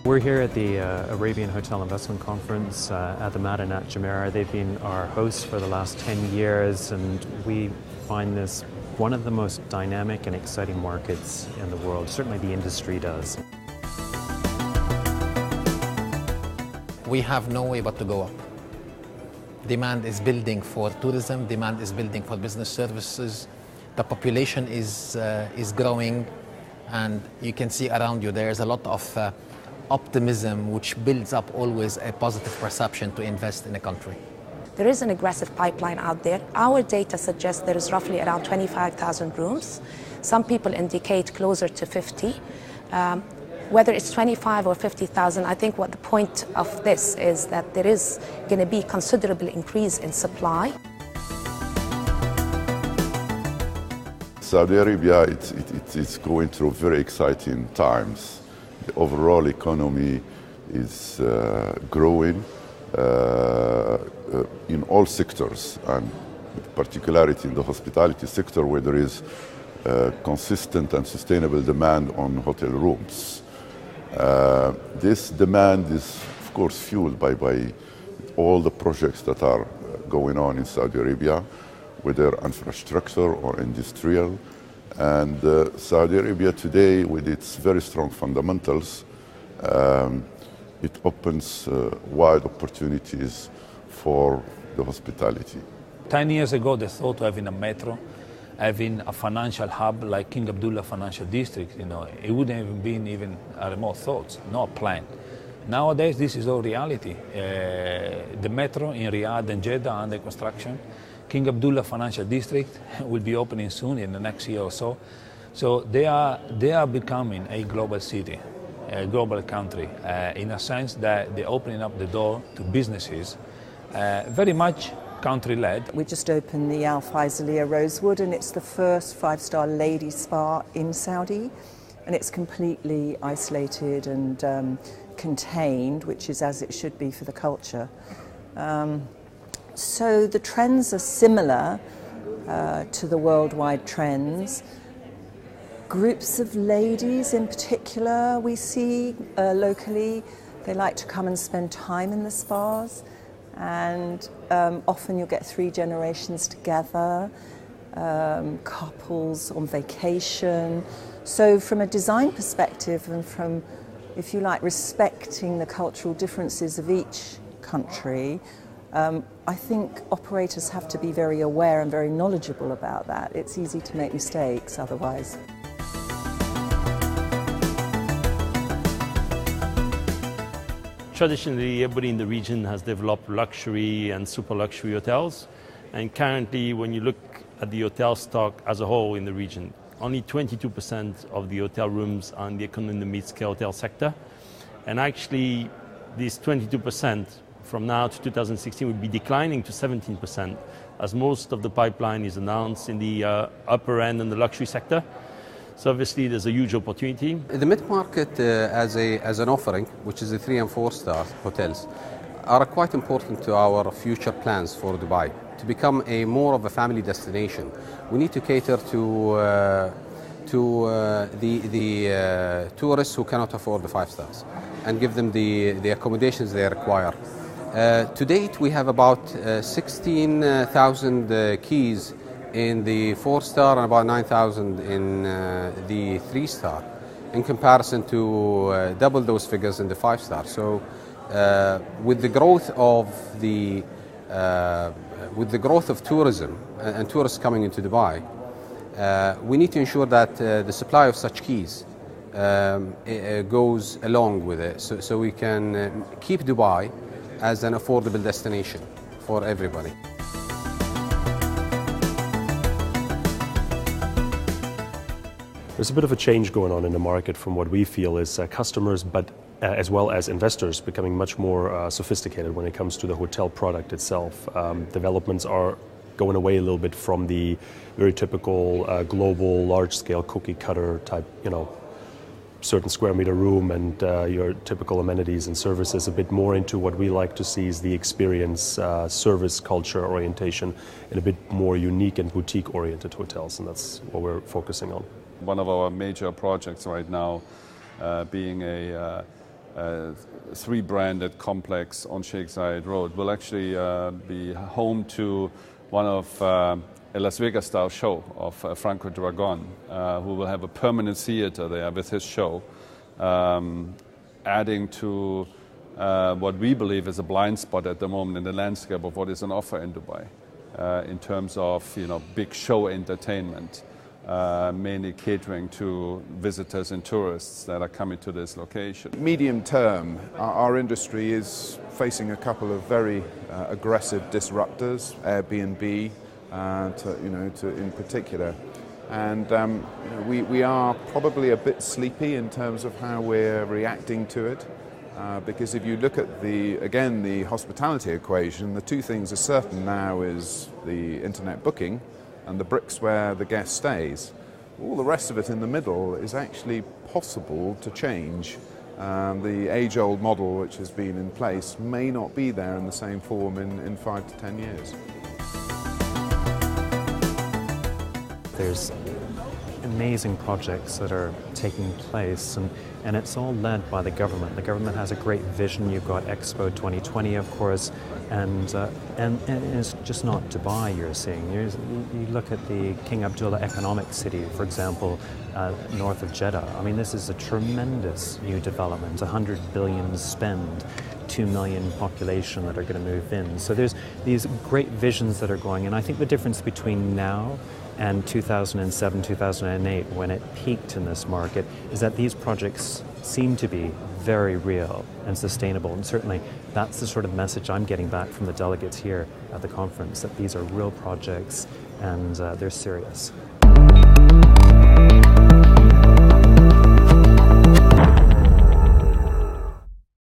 We're here at the Arabian Hotel Investment Conference at the Madinat Jumeirah. They've been our hosts for the last 10 years, and we find this one of the most dynamic and exciting markets in the world. Certainly the industry does. We have no way but to go up. Demand is building for tourism, demand is building for business services. The population is growing, and you can see around you there's a lot of optimism which builds up always a positive perception to invest in a country. There is an aggressive pipeline out there. Our data suggests there is roughly around 25,000 rooms. Some people indicate closer to 50. Whether it's 25 or 50,000, I think what the point of this is that there is going to be considerable increase in supply. Saudi Arabia, it's going through very exciting times. The overall economy is growing in all sectors, and particularly in the hospitality sector, where there is consistent and sustainable demand on hotel rooms. This demand is, of course, fueled by all the projects that are going on in Saudi Arabia, whether infrastructure or industrial. And Saudi Arabia today, with its very strong fundamentals, it opens wide opportunities for the hospitality. 10 years ago, they thought of having a metro, having a financial hub like King Abdullah Financial District. It wouldn't have been even a remote thought, no plan. Nowadays, this is all reality. The metro in Riyadh and Jeddah under construction. King Abdullah Financial District will be opening soon in the next year or so. So they are becoming a global city, a global country, in a sense that they're opening up the door to businesses, very much country-led. We just opened the Al Faisalia Rosewood, and it's the first five-star ladies spa in Saudi, and it's completely isolated and contained, which is as it should be for the culture. So the trends are similar to the worldwide trends. Groups of ladies in particular we see locally, they like to come and spend time in the spas, and often you'll get 3 generations together, couples on vacation. So from a design perspective and from, if you like, respecting the cultural differences of each country, I think operators have to be very aware and very knowledgeable about that. It's easy to make mistakes otherwise. Traditionally, everybody in the region has developed luxury and super luxury hotels. And currently, when you look at the hotel stock as a whole in the region, only 22% of the hotel rooms are in the economy mid-scale hotel sector. And actually, this 22% from now to 2016 will be declining to 17%, as most of the pipeline is announced in the upper end and the luxury sector. So obviously there's a huge opportunity. The mid-market as an offering, which is the 3- and 4-star hotels, are quite important to our future plans for Dubai. To become more of a family destination, we need to cater to the tourists who cannot afford the 5 stars and give them the accommodations they require. To date, we have about 16,000 keys in the 4-star and about 9,000 in the 3-star, in comparison to double those figures in the 5-star. So, with the growth of tourism and tourists coming into Dubai, we need to ensure that the supply of such keys goes along with it, so we can keep Dubai as an affordable destination for everybody. There's a bit of a change going on in the market from what we feel is customers, but as well as investors becoming much more sophisticated when it comes to the hotel product itself. Developments are going away a little bit from the very typical global, large-scale cookie-cutter type, certain square meter room and your typical amenities and services, a bit more into what we like to see is the experience, service culture orientation, and a bit more unique and boutique-oriented hotels, and that's what we're focusing on. One of our major projects right now being a three-branded complex on Sheikh Zayed Road will actually be home to one of a Las Vegas-style show of Franco Dragon, who will have a permanent theater there with his show, adding to what we believe is a blind spot at the moment in the landscape of what is on offer in Dubai, in terms of big show entertainment, mainly catering to visitors and tourists that are coming to this location. Medium term, our industry is facing a couple of very aggressive disruptors, Airbnb in particular. And we are probably a bit sleepy in terms of how we're reacting to it. Because if you look at the hospitality equation, the two things are certain now is the internet booking and the bricks where the guest stays. All the rest of it in the middle is actually possible to change. The age-old model which has been in place may not be there in the same form in 5 to 10 years. There's amazing projects that are taking place, and it's all led by the government. The government has a great vision. You've got Expo 2020, of course, and it's just not Dubai you're seeing. You look at the King Abdullah Economic City, for example, north of Jeddah. I mean, this is a tremendous new development, 100 billion spend, 2 million population that are going to move in. So there's these great visions that are going, and I think the difference between now and 2007, 2008, when it peaked in this market, is that these projects seem to be very real and sustainable. And certainly that's the sort of message I'm getting back from the delegates here at the conference, that these are real projects and they're serious.